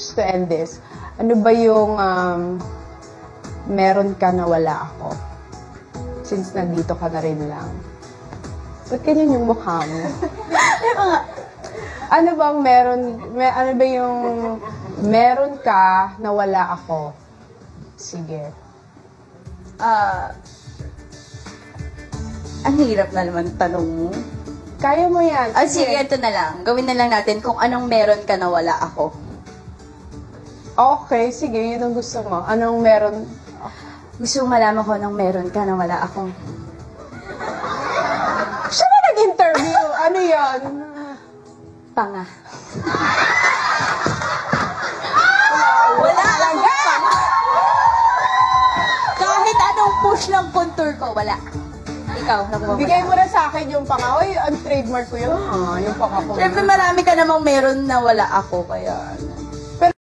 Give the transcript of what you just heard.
just to end this, ano ba yung meron ka na wala ako? Since nandito ka na rin lang. Ba't ganyan yung mukha mo? Ano bang ano ba yung meron ka na wala ako? Sige. Ang hirap na naman tanong mo. Kaya mo yan. Sige, ito na lang. Gawin na lang natin kung anong meron ka na wala ako. Okay, sige. Yun ang gusto mo. Anong meron? Gusto mo malaman ko anong meron ka na wala ako. Siya na nag-interview. Ano yun? Panga. Wala akong panga. Kahit anong push ng contour ko, wala. Ikaw, nakuha mo. Bigay mo na sa akin yung panga. Uy, ang trademark ko yun. Yung panga ko. Siyempre marami ka namang meron na wala ako, kaya